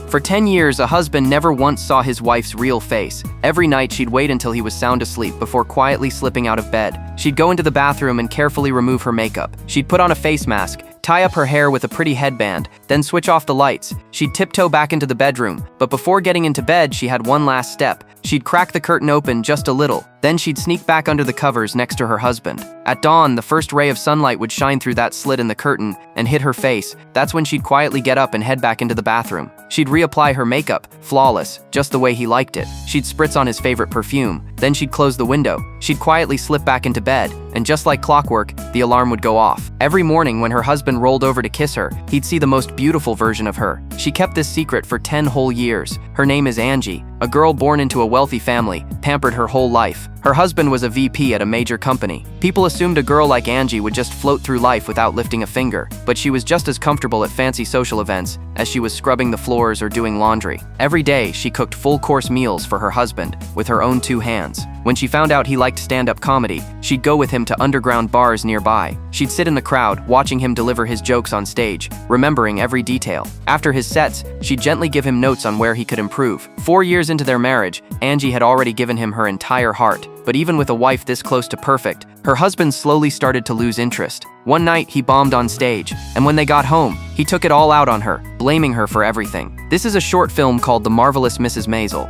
For 10 years, a husband never once saw his wife's real face. Every night, she'd wait until he was sound asleep before quietly slipping out of bed. She'd go into the bathroom and carefully remove her makeup. She'd put on a face mask, tie up her hair with a pretty headband, then switch off the lights. She'd tiptoe back into the bedroom, but before getting into bed, she had one last step. She'd crack the curtain open just a little, then she'd sneak back under the covers next to her husband. At dawn, the first ray of sunlight would shine through that slit in the curtain and hit her face. That's when she'd quietly get up and head back into the bathroom. She'd reapply her makeup, flawless, just the way he liked it. She'd spritz on his favorite perfume, then she'd close the window. She'd quietly slip back into bed, and just like clockwork, the alarm would go off. Every morning when her husband rolled over to kiss her, he'd see the most beautiful version of her. She kept this secret for 10 whole years. Her name is Angie, a girl born into a wealthy family, pampered her whole life. Her husband was a VP at a major company. People assumed a girl like Angie would just float through life without lifting a finger, but she was just as comfortable at fancy social events as she was scrubbing the floors or doing laundry. Every day, she cooked full-course meals for her husband with her own 2 hands. When she found out he liked stand-up comedy, she'd go with him to underground bars nearby. She'd sit in the crowd, watching him deliver his jokes on stage, remembering every detail. After his sets, she'd gently give him notes on where he could improve. 4 years into their marriage, Angie had already given him her entire heart. But even with a wife this close to perfect, her husband slowly started to lose interest. One night, he bombed on stage, and when they got home, he took it all out on her, blaming her for everything. This is a short film called The Marvelous Mrs. Maisel.